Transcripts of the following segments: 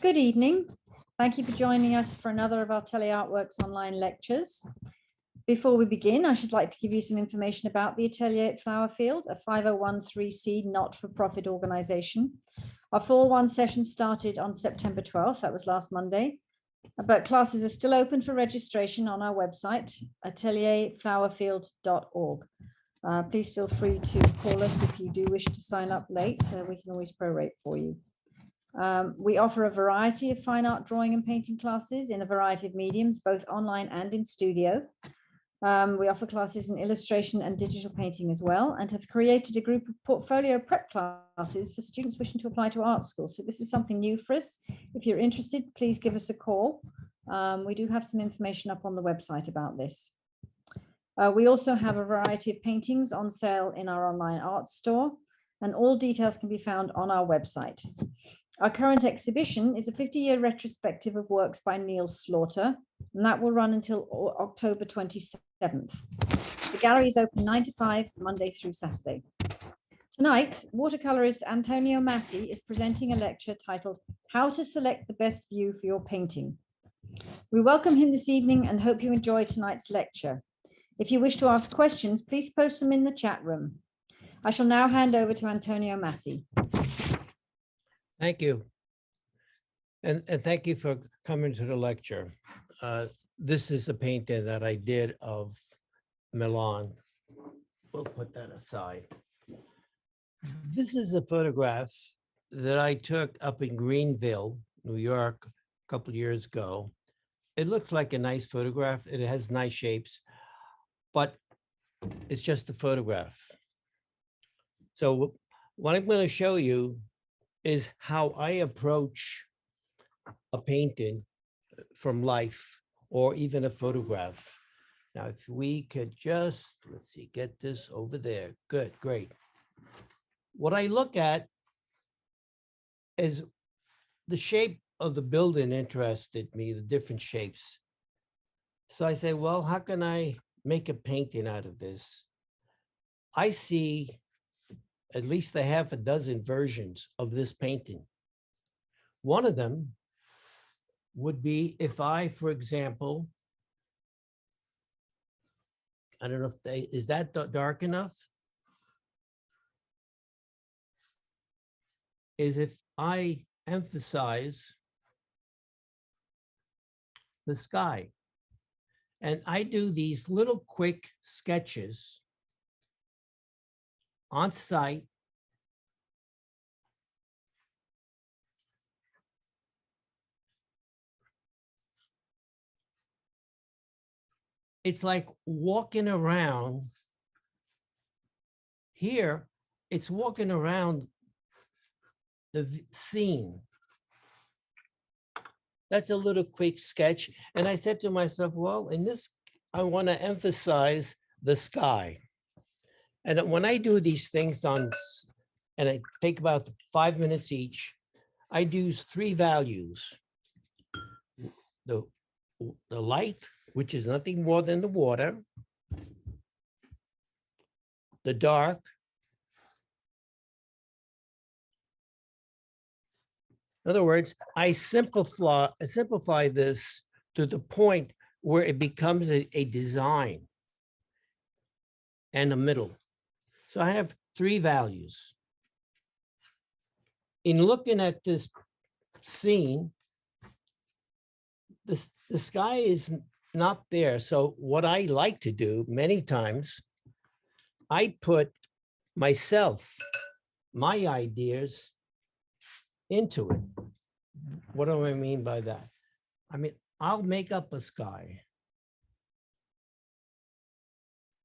Good evening. Thank you for joining us for another of our Atelier Artworks online lectures. Before we begin, I should like to give you some information about the Atelier at Flowerfield, a 501(c)(3) not-for-profit organization. Our fall one session started on September 12th, that was last Monday, but classes are still open for registration on our website, atelierflowerfield.org. Please feel free to call us if you do wish to sign up late. We can always prorate for you. We offer a variety of fine art drawing and painting classes in a variety of mediums, both online and in studio. We offer classes in illustration and digital painting as well, and have created a group of portfolio prep classes for students wishing to apply to art school. So this is something new for us. If you're interested, please give us a call. We do have some information up on the website about this. We also have a variety of paintings on sale in our online art store, and all details can be found on our website. Our current exhibition is a 50-year retrospective of works by Neil Slaughter, and that will run until October 27th. The gallery is open 9 to 5, Monday through Saturday. Tonight, watercolorist Antonio Masi is presenting a lecture titled How to Select the Best View for Your Painting. We welcome him this evening and hope you enjoy tonight's lecture. If you wish to ask questions, please post them in the chat room. I shall now hand over to Antonio Masi. Thank you. And thank you for coming to the lecture. This is a painting that I did of Milan. We'll put that aside. This is a photograph that I took up in Greenville, New York, a couple of years ago. It looks like a nice photograph. It has nice shapes, but it's just a photograph. So what I'm going to show you is how I approach a painting from life or even a photograph. Now, if we could just, let's see, get this over there. Good, great. What I look at is the shape of the building interested me, the different shapes. So I say, well, how can I make a painting out of this? I see at least a half a dozen versions of this painting. One of them would be if I, for example, I don't know if is that dark enough? Is if I emphasize the sky. And I do these little quick sketches on site. It's like walking around. Here, it's walking around the scene. That's a little quick sketch. And I said to myself, well, in this, I want to emphasize the sky. And when I do these things and I take about 5 minutes each, I do 3 values. The light, which is nothing more than the water. The dark. In other words, I simplify this to the point where it becomes a design and a middle. So I have 3 values. In looking at this scene, the sky is not there. So what I like to do many times, I put myself, my ideas into it. What do I mean by that? I mean, I'll make up a sky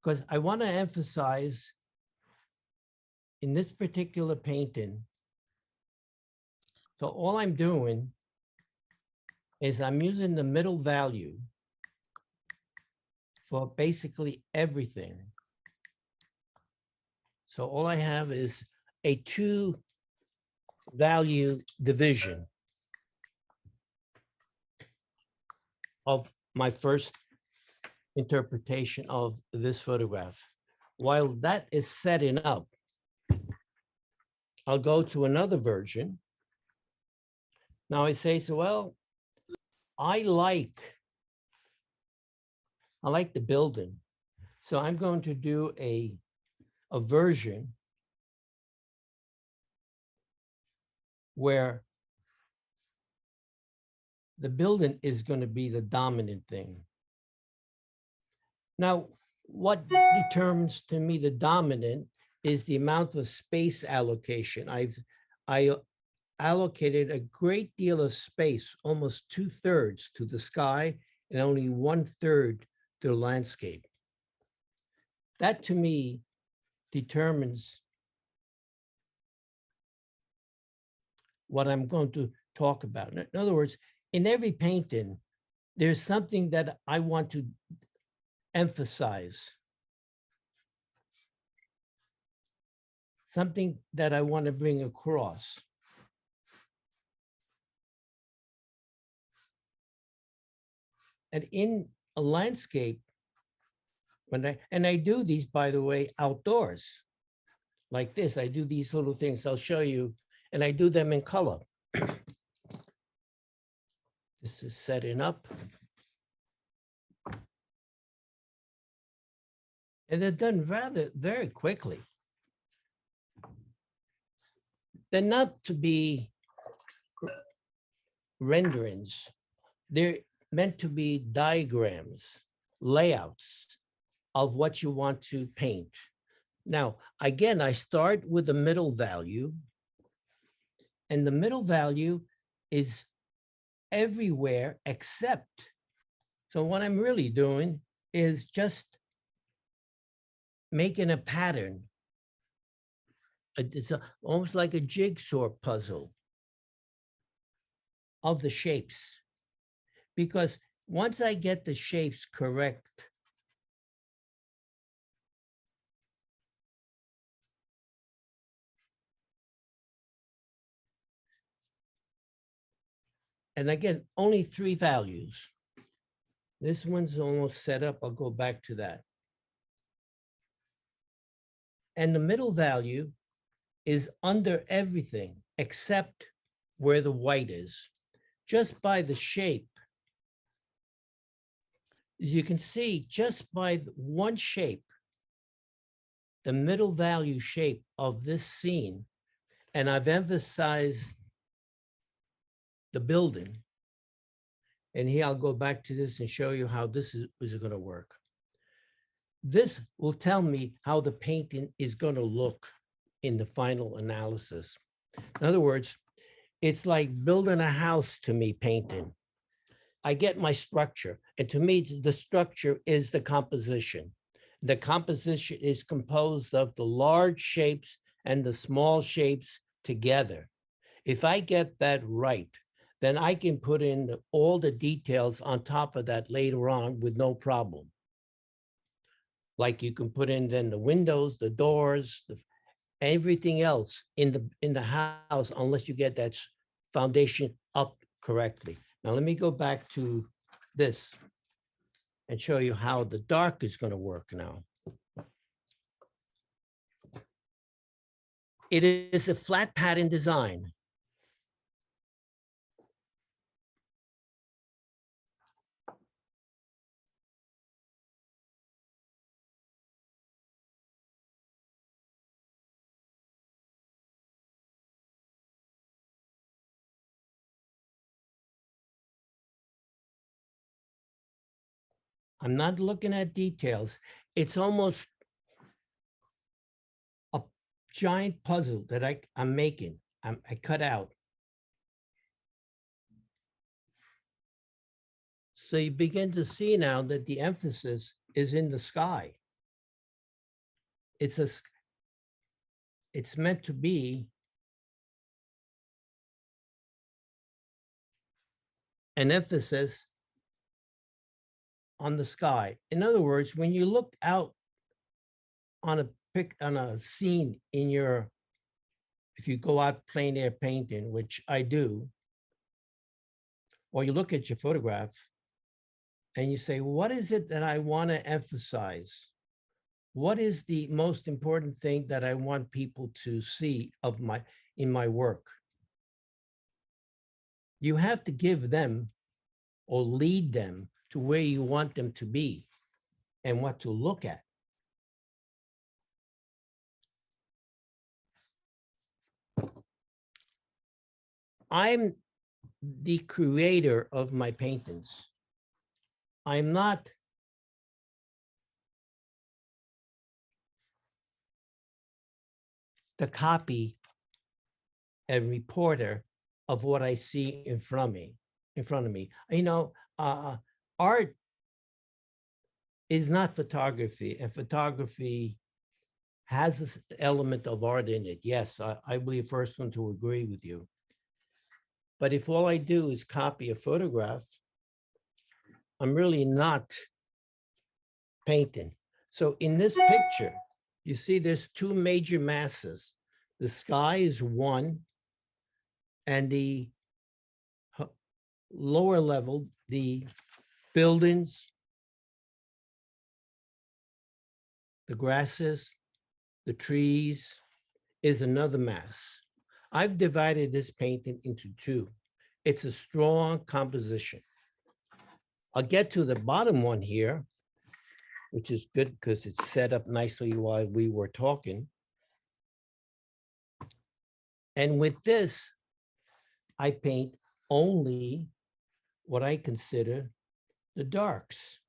because I want to emphasize in this particular painting. So all I'm doing is I'm using the middle value for basically everything. So all I have is a 2 value division of my first interpretation of this photograph. While that is setting up, I'll go to another version Now I say, so well, I like the building. So I'm going to do a version where the building is going to be the dominant thing. Now, what determines to me the dominant is the amount of space allocation. I allocated a great deal of space, almost 2/3 to the sky and only 1/3 to the landscape. That to me determines what I'm going to talk about. In other words, in every painting, there's something that I want to emphasize, something that I want to bring across. And in a landscape, when I do these, by the way, outdoors, like this, I do these little things. I'll show you, and I do them in color. This is setting up. And they're done very quickly. They're not to be renderings. They're meant to be diagrams, layouts of what you want to paint. Now, again, I start with the middle value, and the middle value is everywhere except, so what I'm really doing is just making a pattern. It's almost like a jigsaw puzzle of the shapes. Because once I get the shapes correct, and again, only 3 values. This one's almost set up. I'll go back to that. And the middle value is under everything except where the white is, just by the shape. As you can see, just by one shape, the middle value shape of this scene, and I've emphasized the building. And here I'll go back to this and show you how this is going to work. This will tell me how the painting is going to look in the final analysis. In other words, it's like building a house to me, painting. I get my structure, and to me, the structure is the composition. The composition is composed of the large shapes and the small shapes together. If I get that right, then I can put in all the details on top of that later on with no problem. Like you can put in then the windows, the doors, everything else in the house, unless you get that foundation up correctly. Now let me go back to this and show you how the dark is going to work now. It is a flat pattern design. I'm not looking at details. It's almost a giant puzzle that I'm making. I cut out. So you begin to see now that the emphasis is in the sky. It's meant to be an emphasis on the sky. In other words, when you look out on a scene in your, if you go out plein air painting, which I do, or you look at your photograph and you say, what is it that I want to emphasize? What is the most important thing that I want people to see in my work? You have to give them or lead them to where you want them to be and what to look at. I'm the creator of my paintings. I'm not the copy and reporter of what I see in front of me. You know, art is not photography, and photography has this element of art in it. Yes, I believe the first one to agree with you. But if all I do is copy a photograph, I'm really not painting. So in this picture, you see there's two major masses. The sky is one, and the lower level, the buildings, the grasses, the trees, is another mass. I've divided this painting into two. It's a strong composition. I'll get to the bottom one here, which is good because it's set up nicely while we were talking. And with this, I paint only what I consider the darks.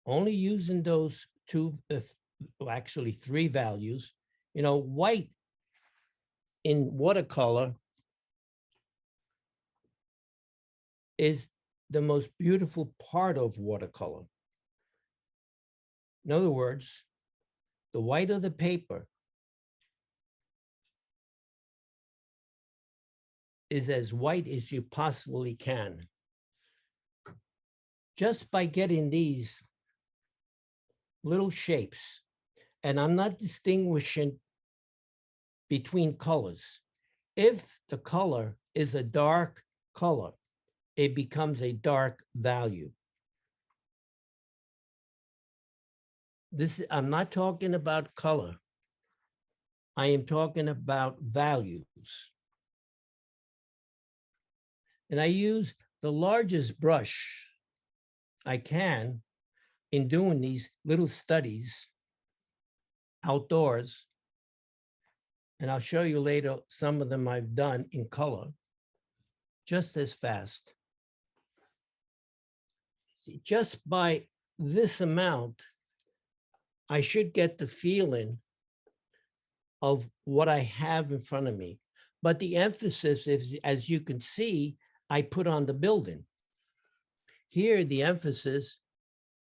Only using those two, actually three values. You know, white in watercolor is the most beautiful part of watercolor. In other words, the white of the paper is as white as you possibly can. Just by getting these little shapes, and I'm not distinguishing between colors. If the color is a dark color, it becomes a dark value. I'm not talking about color. I am talking about values. And I use the largest brush I can in doing these little studies outdoors. And I'll show you later some of them I've done in color just as fast. See, just by this amount, I should get the feeling of what I have in front of me. But the emphasis is, as you can see, I put on the building. Here, the emphasis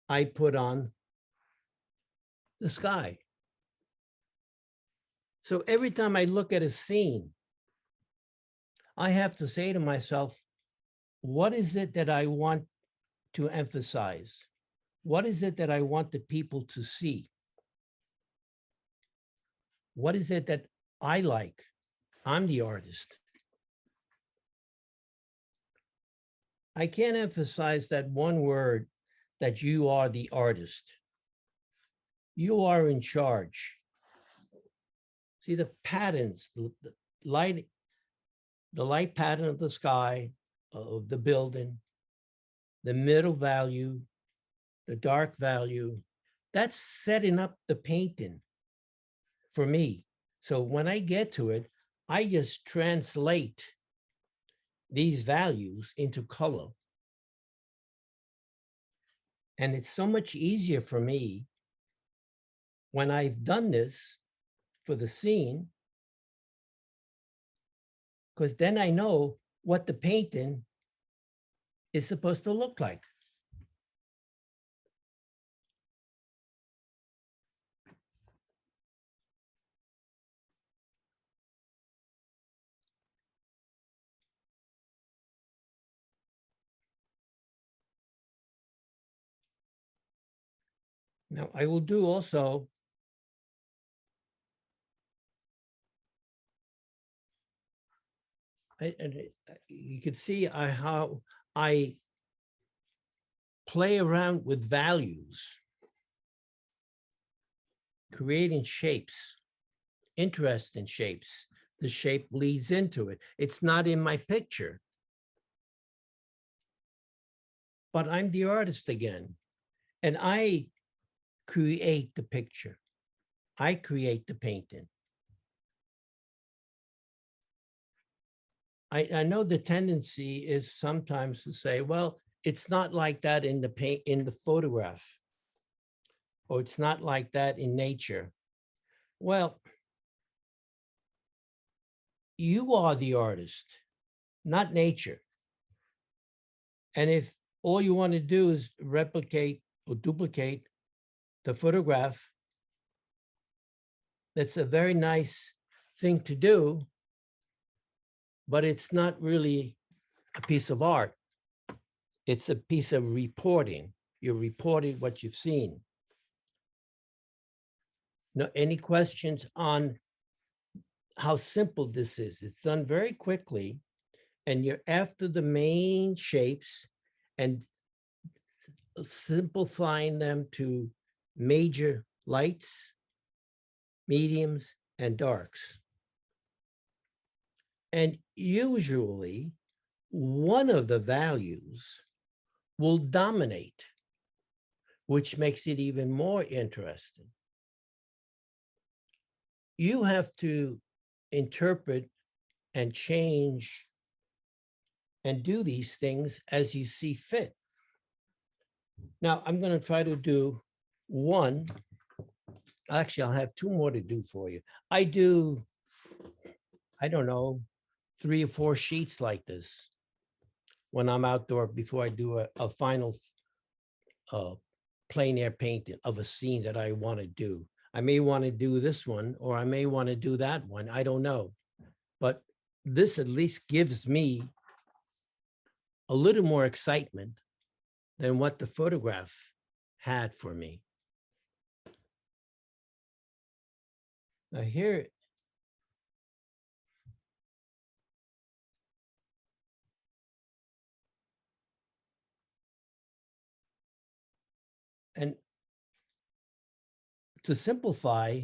I put on the sky. So every time I look at a scene, I have to say to myself, what is it that I want to emphasize? What is it that I want the people to see? What is it that I like? I'm the artist. I can't emphasize that one word, that you are the artist. You are in charge. See the patterns, the light pattern of the sky, of the building, the middle value, the dark value, that's setting up the painting for me. So when I get to it, I just translate these values into color. And it's so much easier for me when I've done this for the scene, because then I know what the painting is supposed to look like. Now, I will do also you can see how I play around with values, creating shapes. interest in shapes. The shape leads into it. It's not in my picture. But I'm the artist again. And I create the picture. I create the painting. I know the tendency is sometimes to say, well, it's not like that in the photograph, or it's not like that in nature. Well, you are the artist, not nature. And if all you want to do is replicate or duplicate the photograph, that's a very nice thing to do, but it's not really a piece of art. It's a piece of reporting. You're reporting what you've seen. Now, any questions on how simple this is? It's done very quickly, and you're after the main shapes and simplifying them to major lights, mediums, and darks. And usually, one of the values will dominate, which makes it even more interesting. You have to interpret and change and do these things as you see fit. Now, I'm going to try to do one. Actually, I'll have two more to do for you. I do, I don't know, 3 or 4 sheets like this when I'm outdoor before I do a final plein air painting of a scene that I want to do. I may want to do this one, or I may want to do that one. I don't know. But this at least gives me a little more excitement than what the photograph had for me. Now here, and to simplify,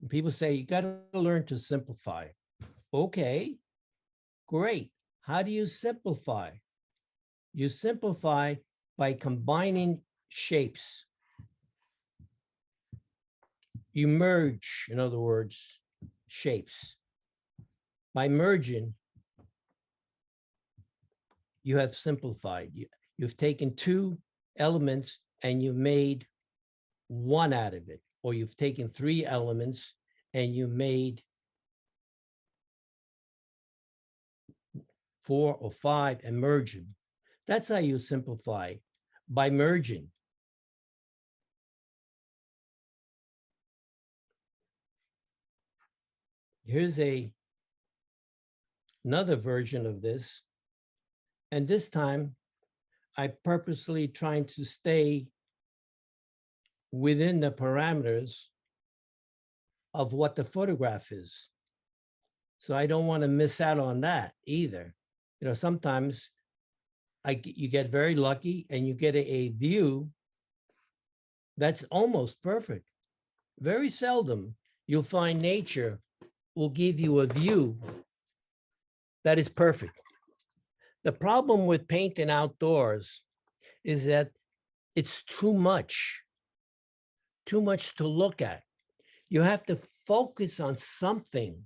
people say you got to learn to simplify. Okay, great. How do you simplify? You simplify by combining shapes. You merge, in other words, shapes. By merging, you have simplified. You've taken 2 elements and you made one out of it, or you've taken 3 elements and you made 4 or 5 and merge them. That's how you simplify, by merging. Here's another version of this. And this time, I purposely trying to stay within the parameters of what the photograph is. So I don't want to miss out on that either. You know, sometimes you get very lucky and you get a view that's almost perfect. Very seldom you'll find nature will give you a view that is perfect. The problem with painting outdoors is that it's too much to look at. You have to focus on something.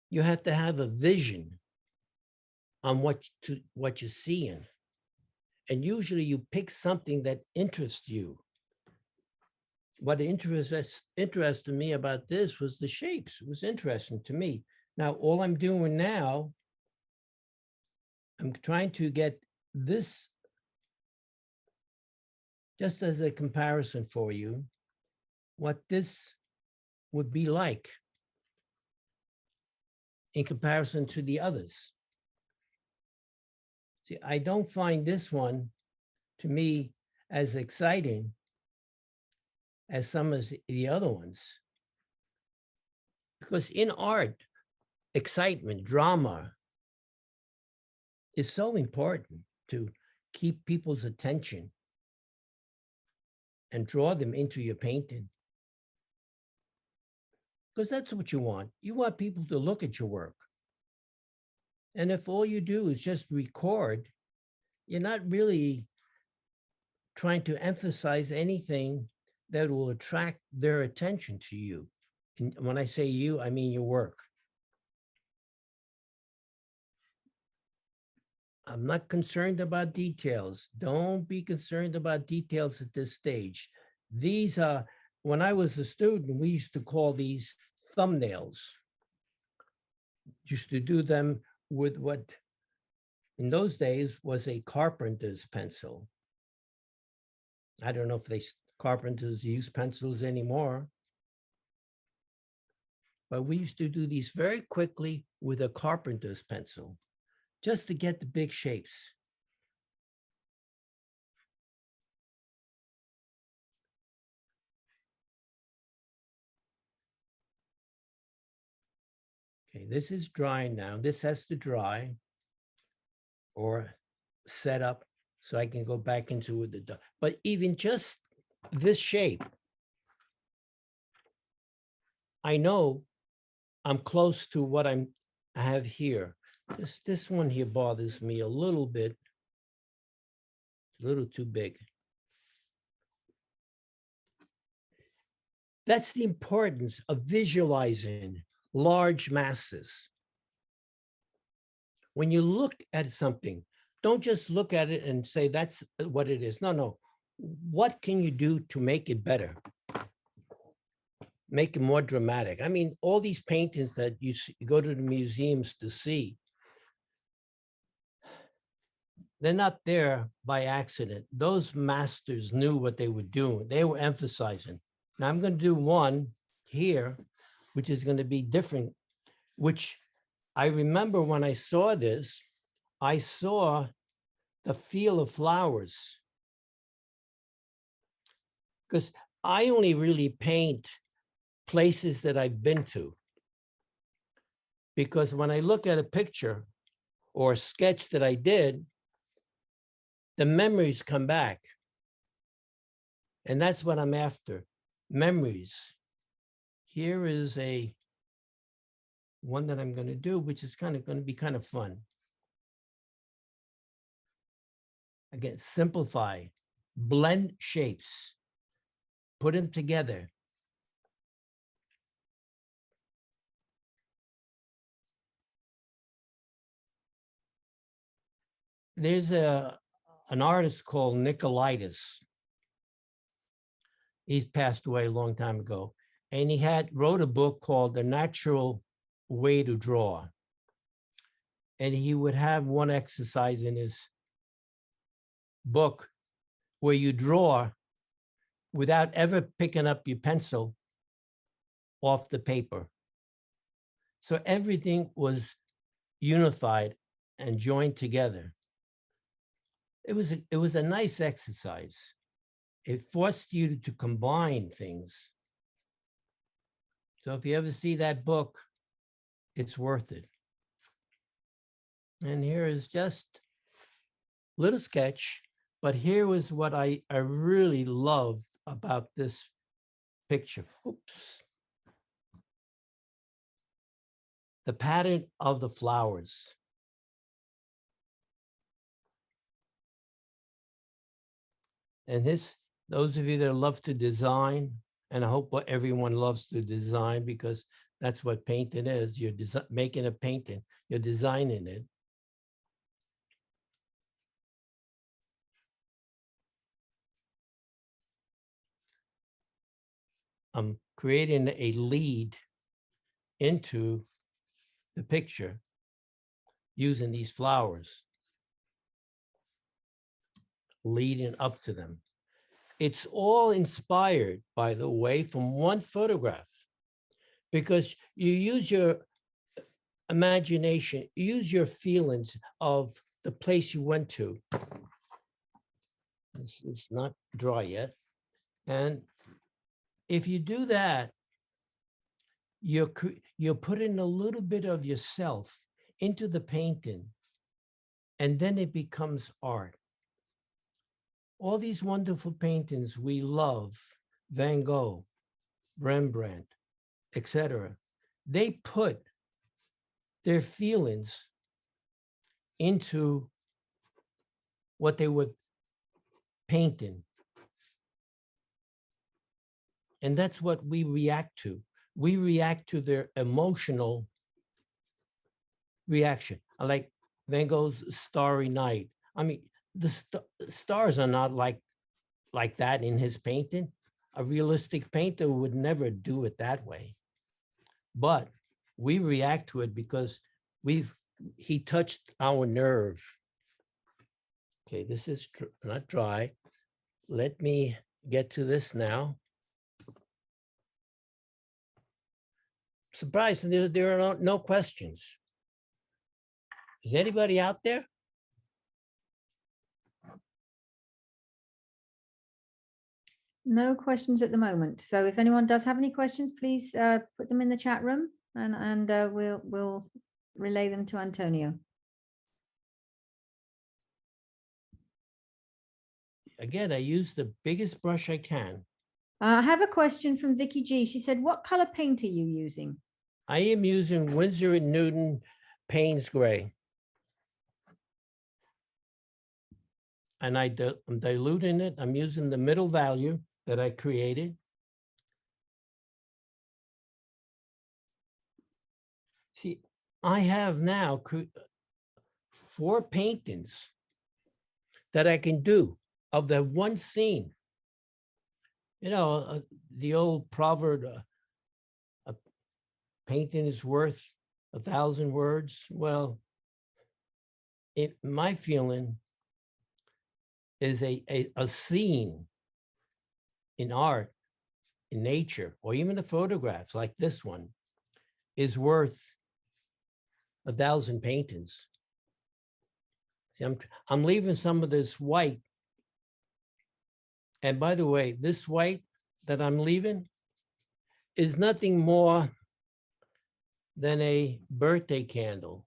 You have to have a vision on what you're seeing. And usually you pick something that interests you. What interested me about this was the shapes. It was interesting to me. Now, all I'm doing now, I'm trying to get this just as a comparison for you, what this would be like in comparison to the others. See, I don't find this one, to me, as exciting as some of the other ones. Because in art, excitement, drama is so important to keep people's attention and draw them into your painting. because that's what you want. You want people to look at your work. And if all you do is just record, you're not really trying to emphasize anything that will attract their attention to you. And when I say you, I mean your work. I'm not concerned about details. Don't be concerned about details at this stage. These are, when I was a student, we used to call these thumbnails. Used to do them with what in those days was a carpenter's pencil. I don't know if carpenters use pencils anymore, but we used to do these very quickly with a carpenter's pencil just to get the big shapes. Okay, this is drying now. This has to dry or set up so I can go back into the, but even just this shape, I know I'm close to what I have here. This one here bothers me a little bit. It's a little too big. That's the importance of visualizing large masses. When you look at something, don't just look at it and say that's what it is. No, no. What can you do to make it better? Make it more dramatic. I mean, all these paintings that you go to the museums to see, they're not there by accident. Those masters knew what they were doing. They were emphasizing. Now I'm going to do one here, which is going to be different, which I remember when I saw this, I saw the feel of flowers. Because I only really paint places that I've been to. Because when I look at a picture or a sketch that I did, the memories come back. And that's what I'm after, memories. Here is one that I'm going to do, which is going to be kind of fun. Again, simplify, blend shapes, put them together. There's an artist called Nicolaitis. He's passed away a long time ago. And he wrote a book called The Natural Way to Draw. And he would have one exercise in his book where you draw without ever picking up your pencil off the paper. So everything was unified and joined together. It was a nice exercise. It forced you to combine things. So if you ever see that book, it's worth it. And here is just a little sketch, but here was what I really loved about this picture. Oops. The pattern of the flowers. And those of you that love to design, and I hope everyone loves to design because that's what painting is. You're making a painting, you're designing it. I'm creating a lead into the picture using these flowers, leading up to them. It's all inspired, by the way, from one photograph, because you use your imagination, use your feelings of the place you went to. This is not dry yet. And if you do that, you're putting a little bit of yourself into the painting, and then it becomes art. All these wonderful paintings we love, Van Gogh, Rembrandt, etc. They put their feelings into what they were painting. And that's what we react to. We react to their emotional reaction. Like Van Gogh's Starry Night. I mean, the stars are not like that in his painting. A realistic painter would never do it that way. But we react to it because he touched our nerve. Okay, this is not dry. Let me get to this now. Surprised, there are no questions. Is anybody out there? No questions at the moment. So if anyone does have any questions, please put them in the chat room, and we'll relay them to Antonio. Again, I use the biggest brush I can. I have a question from Vicky G. She said, "What color paint are you using?" I am using Winsor & Newton Payne's Gray. And I'm diluting it. I'm using the middle value that I created. See, I have now 4 paintings that I can do of that one scene. You know, the old proverb, a painting is worth 1,000 words. Well, my feeling is a scene in art, in nature, or even the photographs like this one is worth 1,000 paintings. See, I'm leaving some of this white. And by the way, this white that I'm leaving is nothing more than a birthday candle.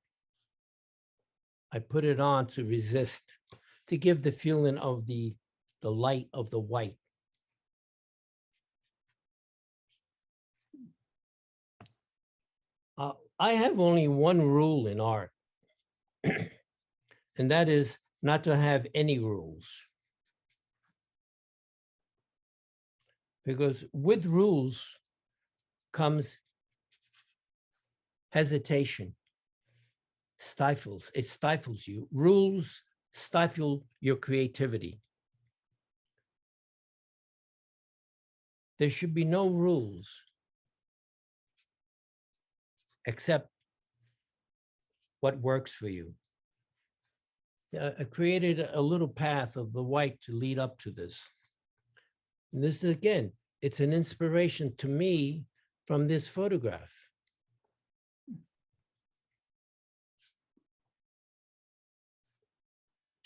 I put it on to resist, to give the feeling of the light of the white. I have only one rule in art, and that is not to have any rules. Because with rules comes hesitation, it stifles you. Rules stifle your creativity. There should be no rules except what works for you. I created a little path of the white to lead up to this. And this is, again, it's an inspiration to me from this photograph.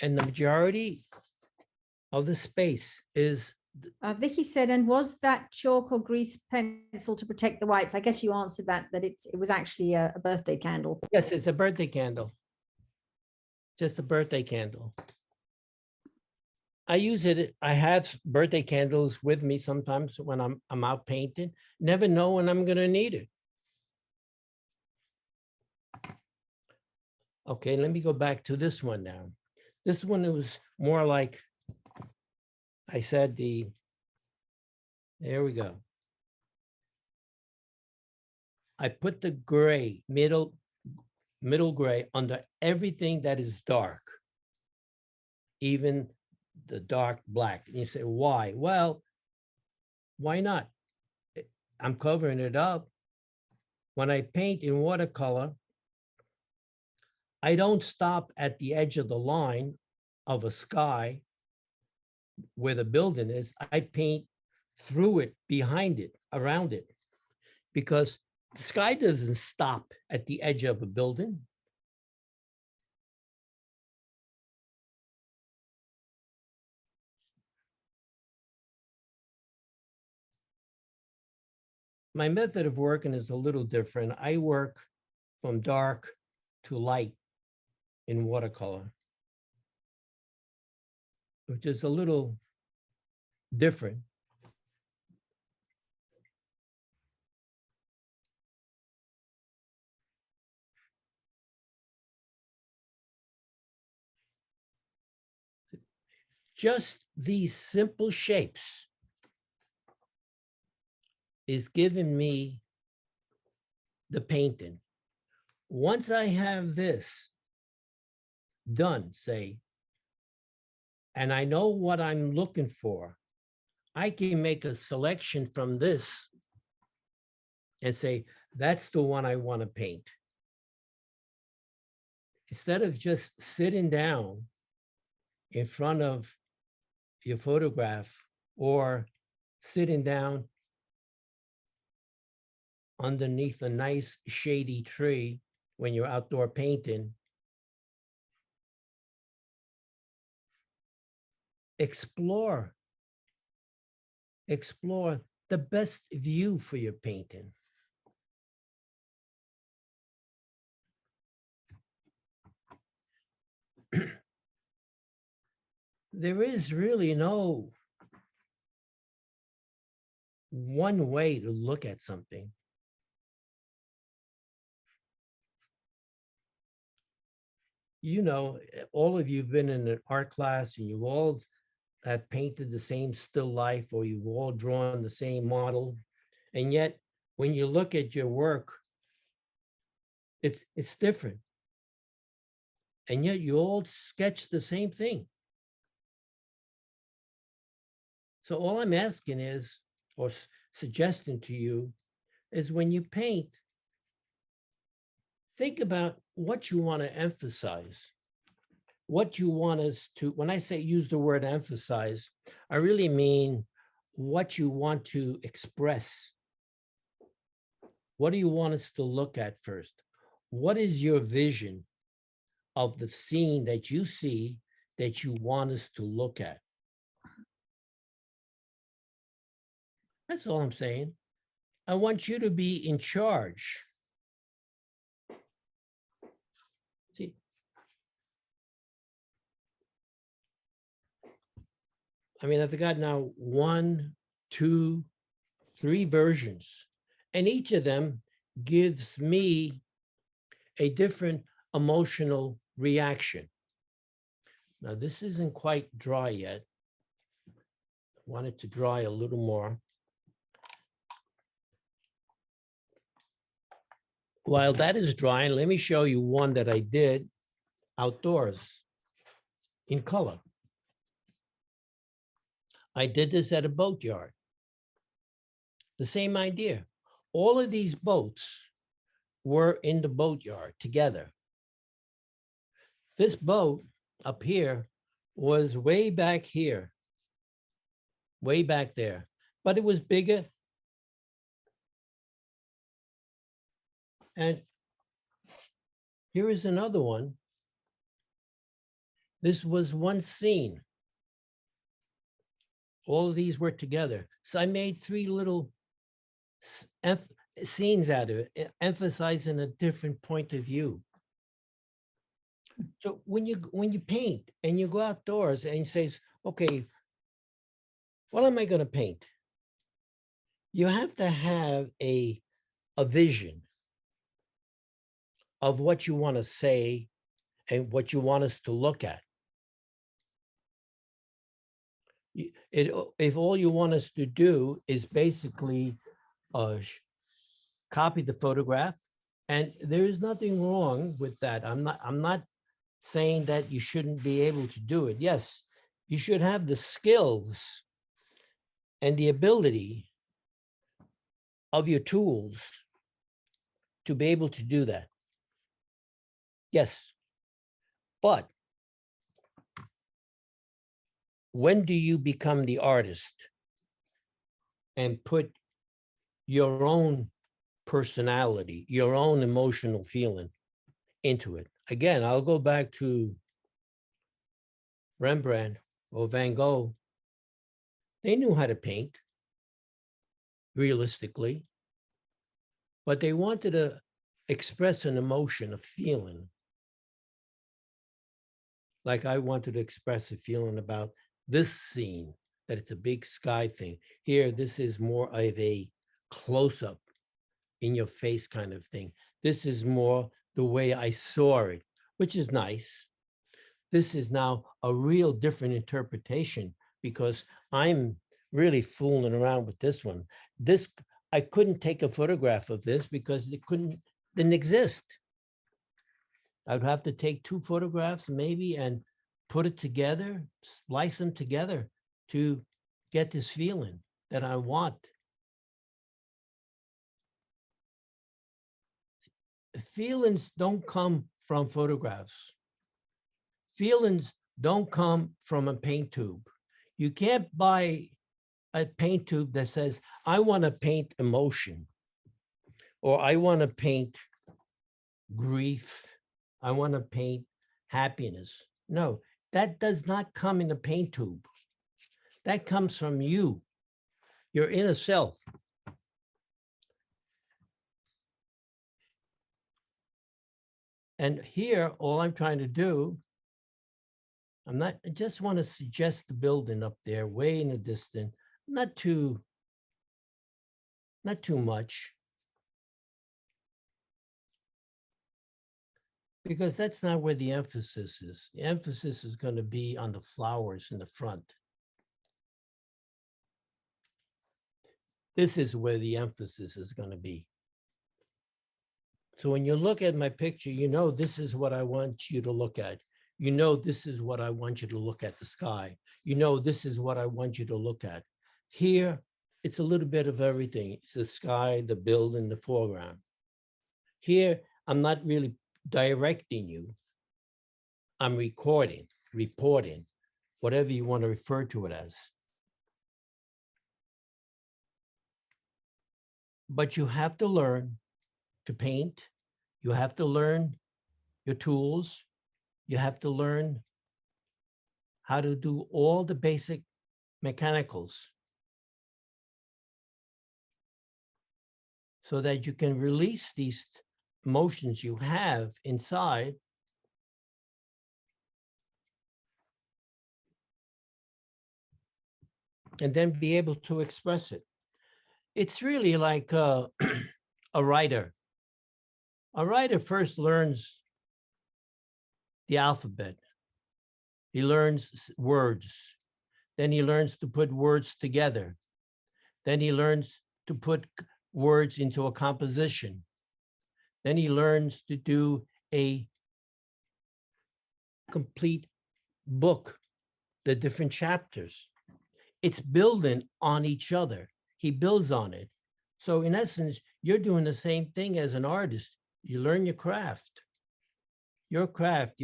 And the majority of the space is. Vicky said, "And was that chalk or grease pencil to protect the whites?" I guess you answered that it was actually a birthday candle. Yes, it's a birthday candle. Just a birthday candle. I use it. I have birthday candles with me sometimes when I'm out painting. Never know when I'm going to need it. Okay, let me go back to this one now. This one, it was more like I said, there we go. I put the gray, middle gray under everything that is dark, even the dark black. And you say, why? Well, why not? I'm covering it up. When I paint in watercolor, I don't stop at the edge of the line of a sky where the building is. I paint through it, behind it, around it, because the sky doesn't stop at the edge of a building. My method of working is a little different. I work from dark to light in watercolor, which is a little different. just these simple shapes is giving me the painting. Once I have this done, say, and I know what I'm looking for, I can make a selection from this and say, that's the one I want to paint. Instead of just sitting down in front of your photograph or sitting down underneath a nice shady tree when you're outdoor painting, explore the best view for your painting. There is really no one way to look at something. You know, all of you have been in an art class and you all have painted the same still life, or you've all drawn the same model. And yet, when you look at your work, it's different. And yet you all sketch the same thing. So all I'm asking is, or suggesting to you, is when you paint, think about what you want to emphasize, what you want us to, when I say use the word emphasize, I really mean what you want to express. What do you want us to look at first? What is your vision of the scene that you see that you want us to look at? That's all I'm saying. I want you to be in charge. See, I mean, I've got now 1, 2, 3 versions, and each of them gives me a different emotional reaction. Now, this isn't quite dry yet. I want it to dry a little more. While that is drying, let me show you one that I did outdoors in color. I did this at a boatyard. The same idea. All of these boats were in the boatyard together. This boat up here was way back here, way back there, but it was bigger. And here is another one. This was one scene. All of these were together. So I made 3 little scenes out of it, emphasizing a different point of view. So when you paint and you go outdoors and you say, okay, what am I going to paint? You have to have a vision of what you want to say and what you want us to look at. If all you want us to do is basically copy the photograph, and there is nothing wrong with that. I'm not saying that you shouldn't be able to do it. Yes, you should have the skills and the ability of your tools to be able to do that. Yes, but when do you become the artist and put your own personality, your own emotional feeling into it? Again, I'll go back to Rembrandt or Van Gogh. They knew how to paint realistically, but they wanted to express an emotion, a feeling. Like I wanted to express a feeling about this scene, that it's a big sky thing. Here, this is more of a close-up in your face kind of thing. This is more the way I saw it, which is nice. This is now a real different interpretation because I'm really fooling around with this one. This, I couldn't take a photograph of this because it didn't exist. I'd have to take two photographs maybe and put it together, splice them together to get this feeling that I want. Feelings don't come from photographs. Feelings don't come from a paint tube. You can't buy a paint tube that says, I want to paint emotion, or I want to paint grief, I want to paint happiness. No, that does not come in a paint tube. That comes from you, your inner self. And here, all I'm trying to do, I just want to suggest the building up there, way in the distance, not too much, because that's not where the emphasis is. The emphasis is going to be on the flowers in the front. This is where the emphasis is going to be. So when you look at my picture, you know, this is what I want you to look at. You know, this is what I want you to look at, the sky. You know, this is what I want you to look at. Here, it's a little bit of everything. It's the sky, the building, the foreground. Here, I'm not really directing you. I'm reporting, whatever you want to refer to it as. But you have to learn to paint. You have to learn your tools. You have to learn how to do all the basic mechanicals so that you can release these emotions you have inside and then be able to express it. It's really like a writer. A writer first learns the alphabet. He learns words. Then he learns to put words together. Then he learns to put words into a composition. Then he learns to do a complete book, the different chapters. It's building on each other. He builds on it. So in essence, you're doing the same thing as an artist. You learn your craft, your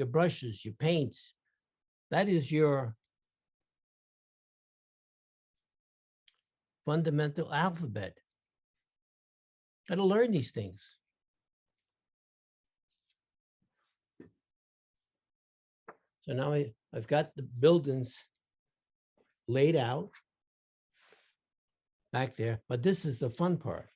brushes, your paints. That is your fundamental alphabet. Got to learn these things. So now I've got the buildings laid out back there, but this is the fun part.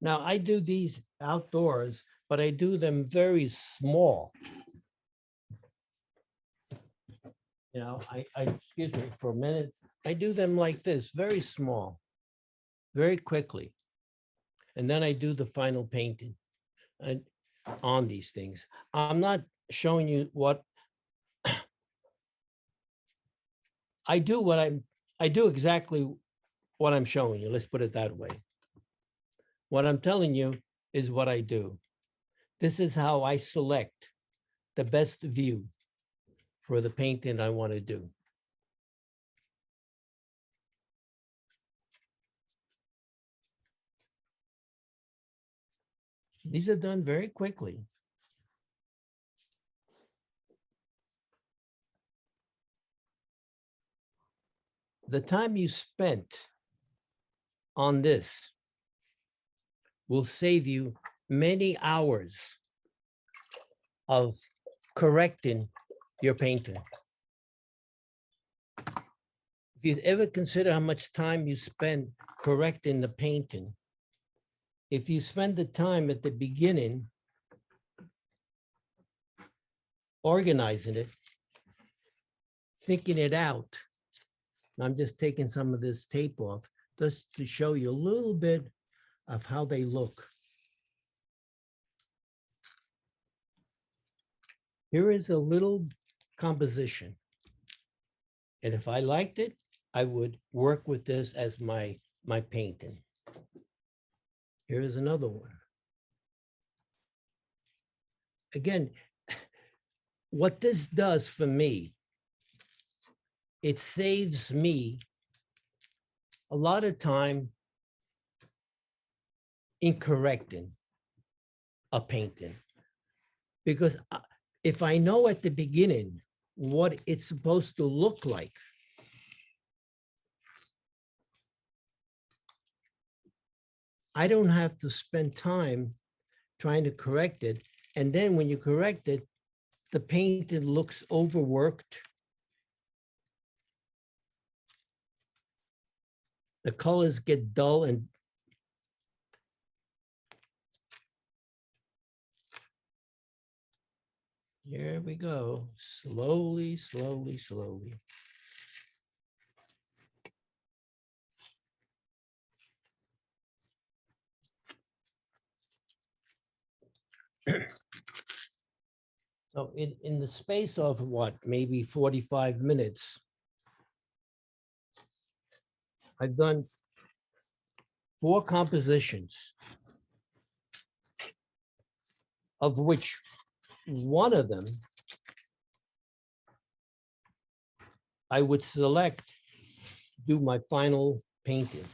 Now I do these outdoors, but I do them very small. You know, excuse me for a minute. I do them like this, very small, very quickly. And then I do the final painting on these things. I'm not showing you what I do. I do exactly what I'm showing you. Let's put it that way. What I'm telling you is what I do. This is how I select the best view for the painting I want to do. These are done very quickly. The time you spent on this will save you many hours of correcting your painting. If you ever consider how much time you spend correcting the painting, if you spend the time at the beginning organizing it, thinking it out. I'm just taking some of this tape off just to show you a little bit of how they look. Here is a little composition. And if I liked it, I would work with this as my painting. Here is another one. Again, what this does for me, it saves me a lot of time in correcting a painting. Because if I know at the beginning what it's supposed to look like, I don't have to spend time trying to correct it. And then when you correct it, the painting looks overworked. The colors get dull and here we go. Slowly, slowly, slowly. So in the space of what, maybe 45 minutes, I've done 4 compositions, of which one of them I would select, do my final painting.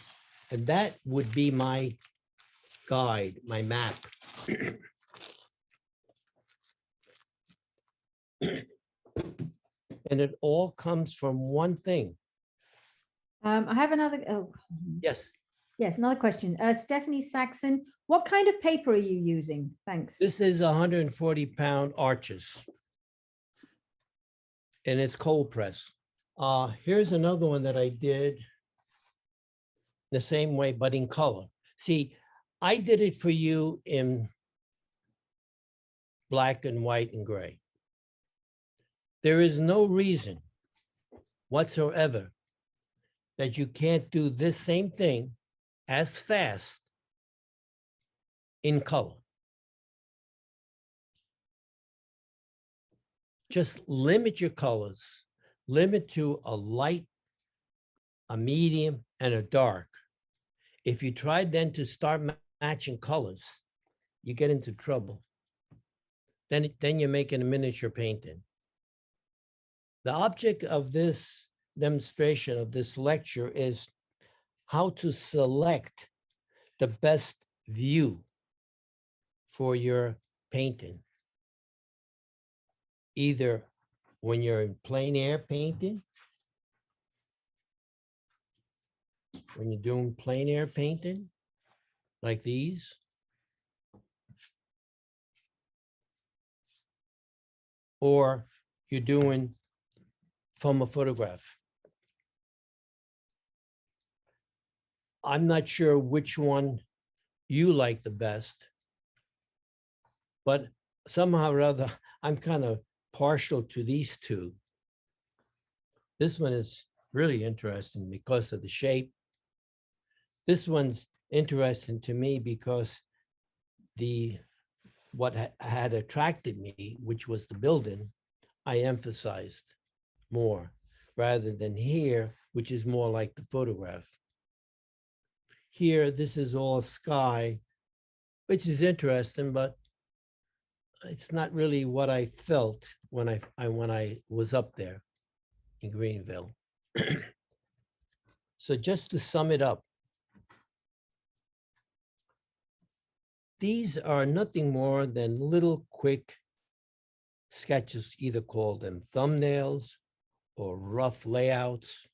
And that would be my guide, my map. And it all comes from one thing. I have another, oh, Yes, yes, another question. Stephanie Saxon, what kind of paper are you using? Thanks. this is 140-pound arches. And it's cold press. Here's another one that I did the same way, but in color. See, I did it for you in black and white and gray. There is no reason whatsoever that you can't do this same thing as fast in color. Just limit your colors, limit to a light, a medium, and a dark. If you try then to start matching colors, you get into trouble. Then you're making a miniature painting. The object of this demonstration, of this lecture, is how to select the best view for your painting. Either when you're in plein air painting, when you're doing plein air painting, like these, or you're doing from a photograph. I'm not sure which one you like the best, but somehow or other, I'm kind of partial to these two. This one is really interesting because of the shape. This one's interesting to me because what had attracted me, which was the building, I emphasized more rather than here, which is more like the photograph. Here, this is all sky, which is interesting, but it's not really what I felt when I was up there in Greenville. So just to sum it up, these are nothing more than little quick sketches, either call them thumbnails or rough layouts.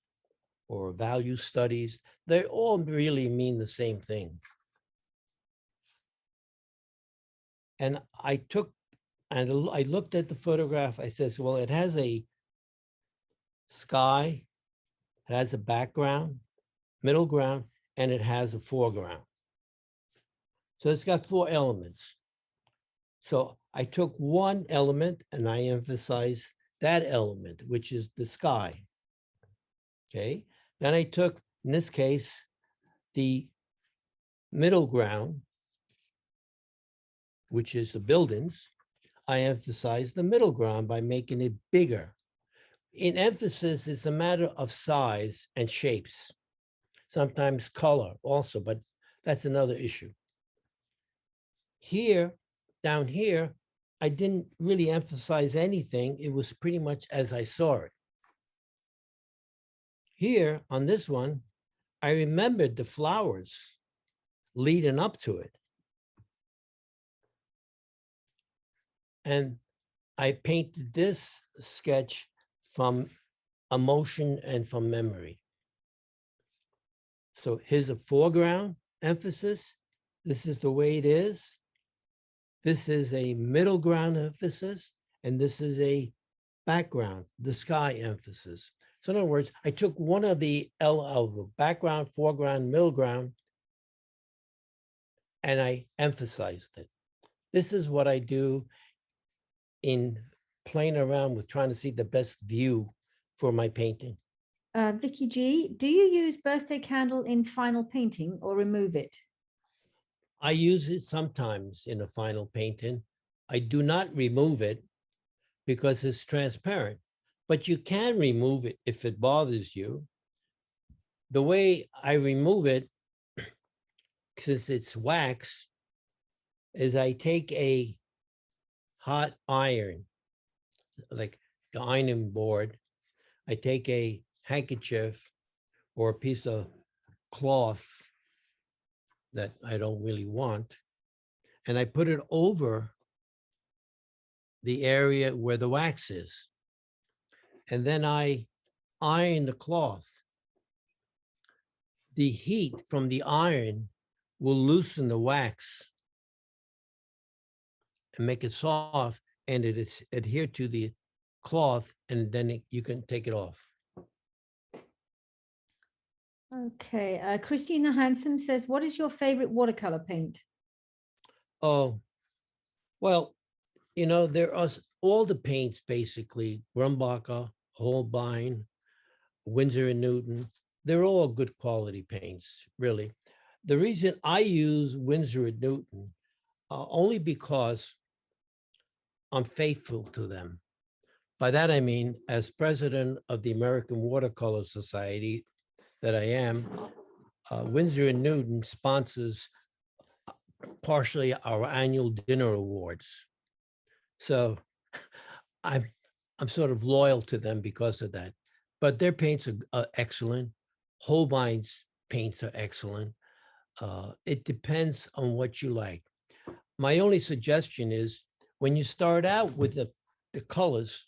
or value studies. They all really mean the same thing. And I looked at the photograph. I says, well, it has a sky, it has a background, middle ground, and it has a foreground. So it's got 4 elements. So I took one element and I emphasized that element, which is the sky. Okay. Then I took, in this case, the middle ground, which is the buildings. I emphasized the middle ground by making it bigger. In emphasis, it's a matter of size and shapes, sometimes color also, but that's another issue. Here, down here, I didn't really emphasize anything. It was pretty much as I saw it. Here on this one, I remembered the flowers leading up to it. And I painted this sketch from emotion and from memory. So here's a foreground emphasis. This is the way it is. This is a middle ground emphasis, and this is a background, the sky emphasis. So in other words, I took one of the background, foreground, middle ground, and I emphasized it. This is what I do in playing around with trying to see the best view for my painting. Vicky G, do you use birthday candle in final painting or remove it? I use it sometimes in a final painting. I do not remove it because it's transparent, but you can remove it if it bothers you. The way I remove it, because it's wax, is I take a hot iron, like the ironing board. I take a handkerchief or a piece of cloth that I don't really want, and I put it over the area where the wax is. And then I iron the cloth. The heat from the iron will loosen the wax and make it soft, and it is adhere to the cloth, and then you can take it off. Okay, Christina Hansen says, what is your favorite watercolor paint? Oh, well, you know, there are all the paints basically, Grumbacher, Holbein, Winsor and Newton, they're all good quality paints, really. The reason I use Winsor and Newton only because I'm faithful to them. By that I mean, as president of the American Watercolor Society that I am, Winsor and Newton sponsors partially our annual dinner awards. So I'm sort of loyal to them because of that. But their paints are excellent. Holbein's paints are excellent. It depends on what you like. My only suggestion is when you start out with the colors,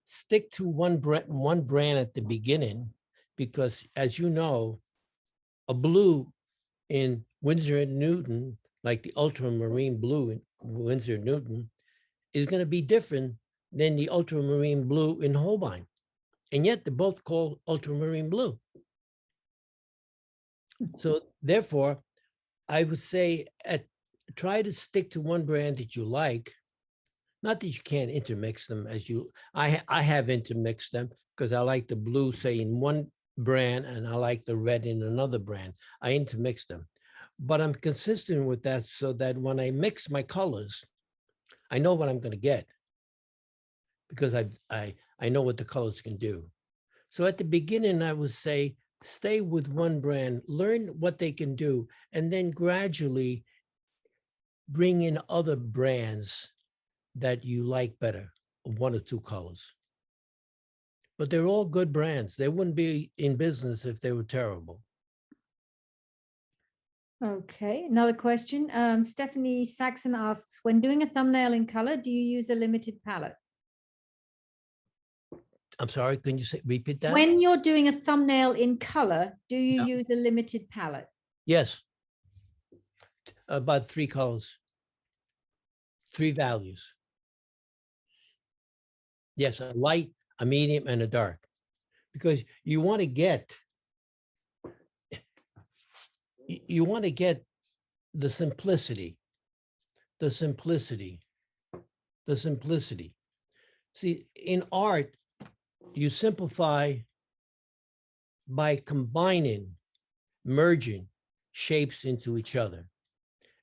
stick to one brand at the beginning, because as you know, a blue in Winsor and Newton, like the ultramarine blue in Winsor and Newton, is going to be different than the ultramarine blue in Holbein. And yet they're both called ultramarine blue. So therefore, I would say try to stick to one brand that you like. Not that you can't intermix them as you, I have intermixed them because I like the blue, say, in one brand and I like the red in another brand. I intermix them. But I'm consistent with that so that when I mix my colors, I know what I'm going to get because I know what the colors can do. So at the beginning, I would say, stay with one brand, learn what they can do, and then gradually bring in other brands that you like better, one or two colors. But they're all good brands. They wouldn't be in business if they were terrible. Okay, another question. Stephanie Saxon asks, when doing a thumbnail in color, do you use a limited palette? I'm sorry, can you say, repeat that? When you're doing a thumbnail in color, do you Yeah. use a limited palette? Yes. About 3 colors, 3 values. Yes, a light, a medium, and a dark. Because you want to get the simplicity, the simplicity, the simplicity. See, in art, you simplify by combining, merging shapes into each other.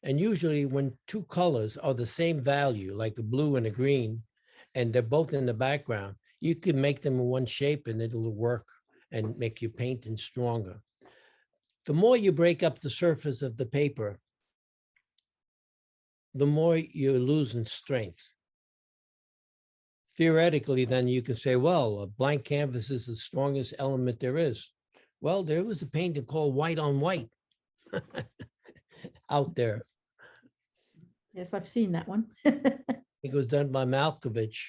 And usually when 2 colors are the same value, like a blue and a green, and they're both in the background, you can make them in one shape and it'll work and make your painting stronger. The more you break up the surface of the paper, the more you're losing strength. Theoretically, then you can say, well, a blank canvas is the strongest element there is. Well, there was a painting called White on White out there. Yes, I've seen that one. It was done by Malkovich.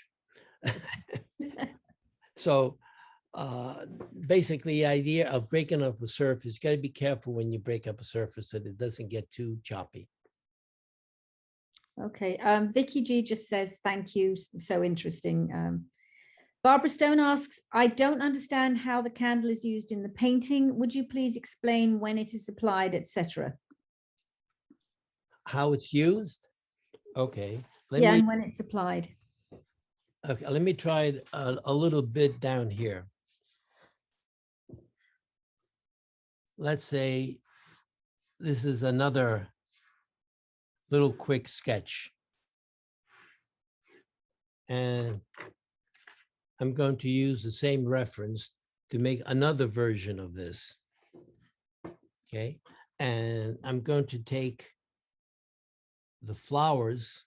So basically, the idea of breaking up a surface, you got to be careful when you break up a surface so that it doesn't get too choppy. Okay, Vicky G just says, thank you, so interesting. Barbara Stone asks, I don't understand how the candle is used in the painting. Would you please explain when it is applied, etc.? How it's used? Okay. Yeah, and when it's applied. Okay, let me try it a little bit down here. Let's say this is another little quick sketch. And I'm going to use the same reference to make another version of this. Okay. And I'm going to take the flowers,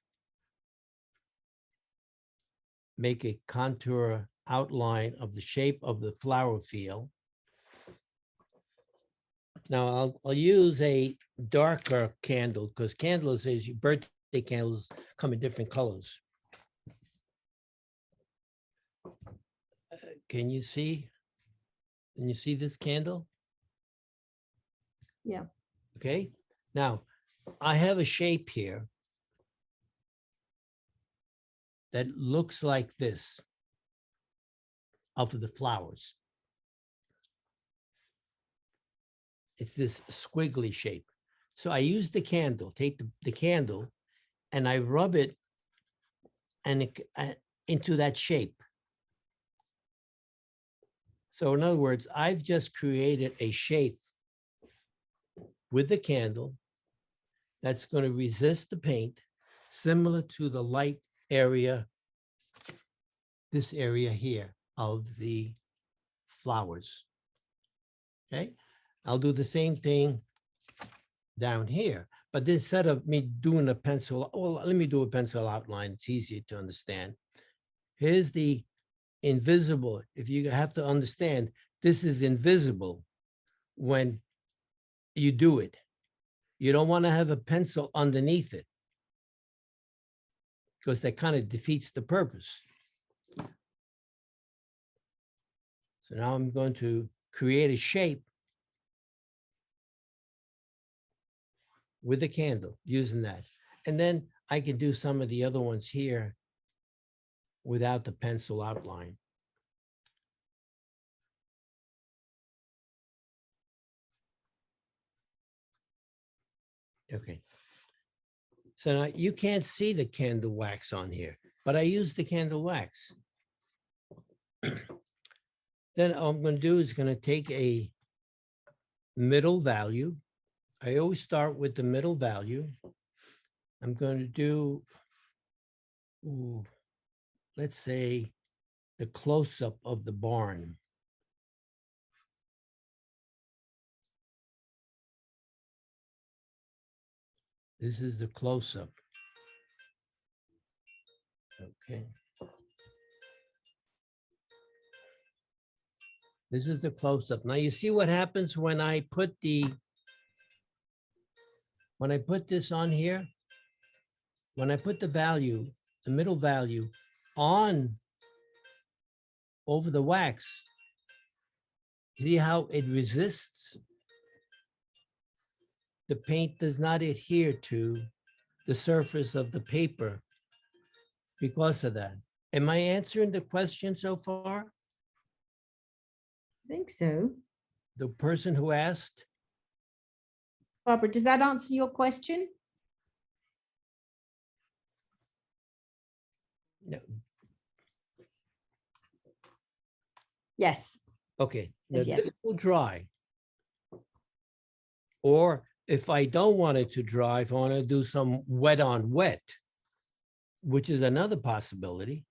make a contour outline of the shape of the flower field. Now I'll use a darker candle because candles, as your birthday candles, come in different colors. Can you see? Can you see this candle? Yeah. Okay. Now I have a shape here that looks like this of the flowers. It's this squiggly shape. So I use the candle, take the candle, and I rub it and into that shape. So in other words, I've just created a shape with the candle that's going to resist the paint, similar to the light area, this area here of the flowers. Okay, I'll do the same thing down here, but instead of me doing a pencil, well, let me do a pencil outline. It's easier to understand. Here's the invisible. If you have to understand, this is invisible when you do it. You don't want to have a pencil underneath it because that kind of defeats the purpose. So now I'm going to create a shape with a candle using that. And then I can do some of the other ones here without the pencil outline. Okay. So now you can't see the candle wax on here, but I use the candle wax. Then all I'm going to do is going to take a middle value. I always start with the middle value. I'm going to do, let's say, the close-up of the barn. This is the close-up. Okay. This is the close-up. Now you see what happens when I put this on here? When I put the value, the middle value on over the wax. See how it resists? The paint does not adhere to the surface of the paper because of that. Am I answering the question so far? I think so. The person who asked? Barbara, does that answer your question? No. Yes. Okay, now Yes, yes. this will dry. Or if I don't want it to dry, if I want to do some wet on wet, which is another possibility.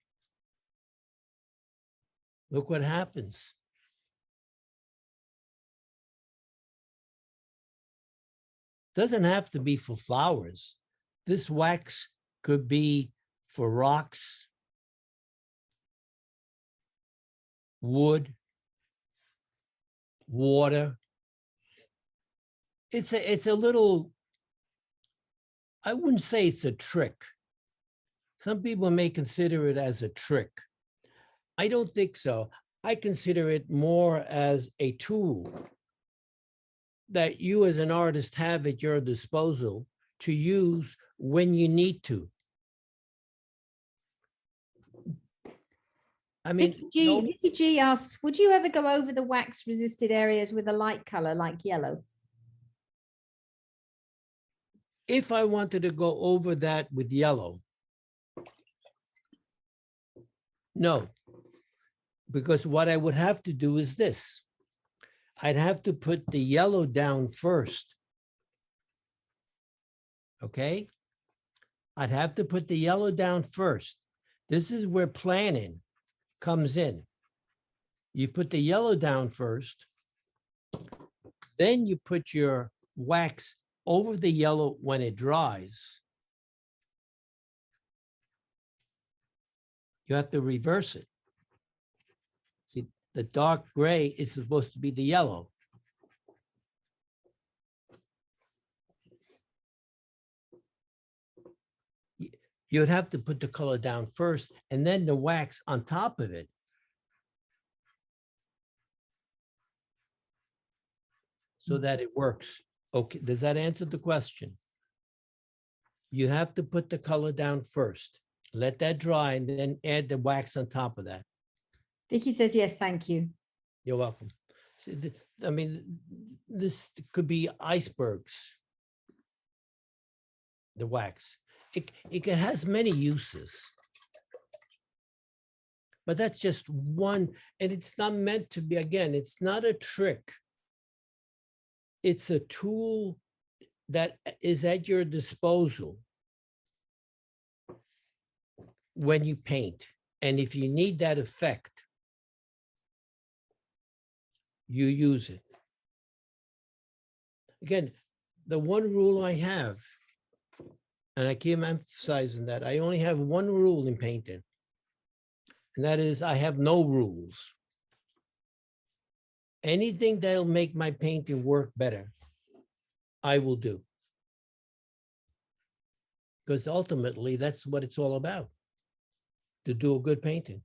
Look what happens. Doesn't have to be for flowers. This wax could be for rocks, wood, water. It's a little, I wouldn't say it's a trick. Some people may consider it as a trick. I don't think so. I consider it more as a tool that you as an artist have at your disposal to use when you need to. I mean, Vicky G asks, would you ever go over the wax resisted areas with a light color like yellow? if I wanted to go over that with yellow, no, because what I would have to do is this. I'd have to put the yellow down first. Okay? I'd have to put the yellow down first. This is where planning comes in. You put the yellow down first, then you put your wax over the yellow when it dries. You have to reverse it. See, the dark gray is supposed to be the yellow. You'd have to put the color down first and then the wax on top of it. So that it works. Okay, does that answer the question? You have to put the color down first, let that dry, and then add the wax on top of that. Vicky says, yes, thank you. You're welcome. I mean, this could be icebergs, the wax. It has many uses. But that's just one, and it's not meant to be, again, it's not a trick. It's a tool that is at your disposal when you paint. And if you need that effect, you use it. Again, the one rule I have, and I keep emphasizing that, I only have one rule in painting, and that is I have no rules. Anything that'll make my painting work better, I will do. Because ultimately, that's what it's all about, to do a good painting.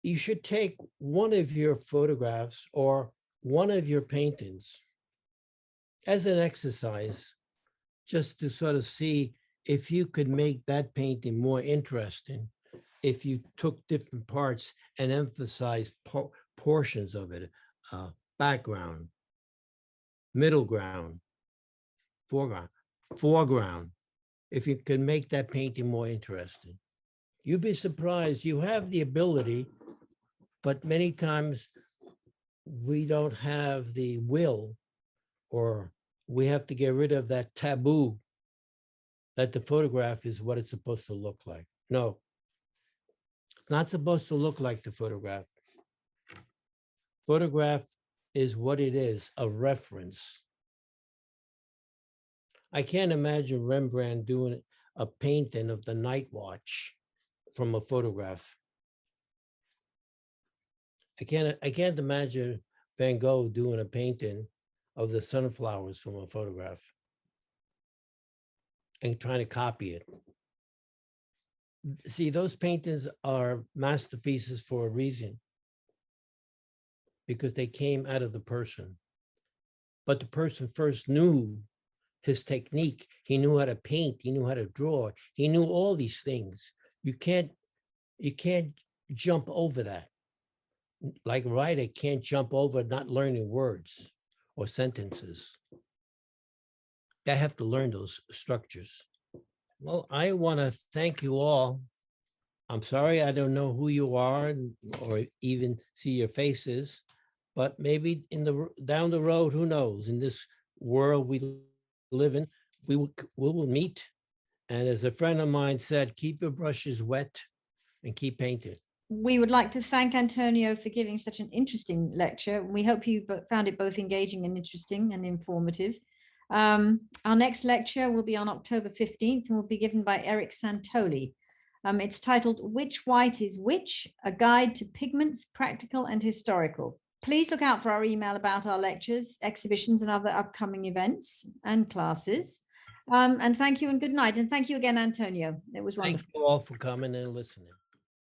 You should take one of your photographs or one of your paintings as an exercise, just to sort of see if you could make that painting more interesting, if you took different parts and emphasized portions of it, background, middle ground, foreground, if you can make that painting more interesting. You'd be surprised. You have the ability, but many times we don't have the will, or we have to get rid of that taboo that the photograph is what it's supposed to look like. No, it's not supposed to look like the photograph. Photograph is what it is, a reference. I can't imagine Rembrandt doing a painting of the night watch from a photograph. I can't imagine Van Gogh doing a painting of the sunflowers from a photograph and trying to copy it. See, those paintings are masterpieces for a reason. because they came out of the person. But the person first knew his technique. He knew how to paint. He knew how to draw. He knew all these things. You can't jump over that. Like a writer can't jump over not learning words or sentences. They have to learn those structures. Well, I want to thank you all. I'm sorry I don't know who you are or even see your faces, but maybe down the road, who knows? In this world we live in, we will meet. And as a friend of mine said, keep your brushes wet and keep painting. We would like to thank Antonio for giving such an interesting lecture. We hope you found it both engaging and interesting and informative. Our next lecture will be on October 15th and will be given by Eric Santoli. It's titled Which White is Which? A Guide to Pigments, Practical and Historical. Please look out for our email about our lectures, exhibitions and other upcoming events and classes. And thank you and good night. And thank you again, Antonio. It was wonderful. Thank you all for coming and listening.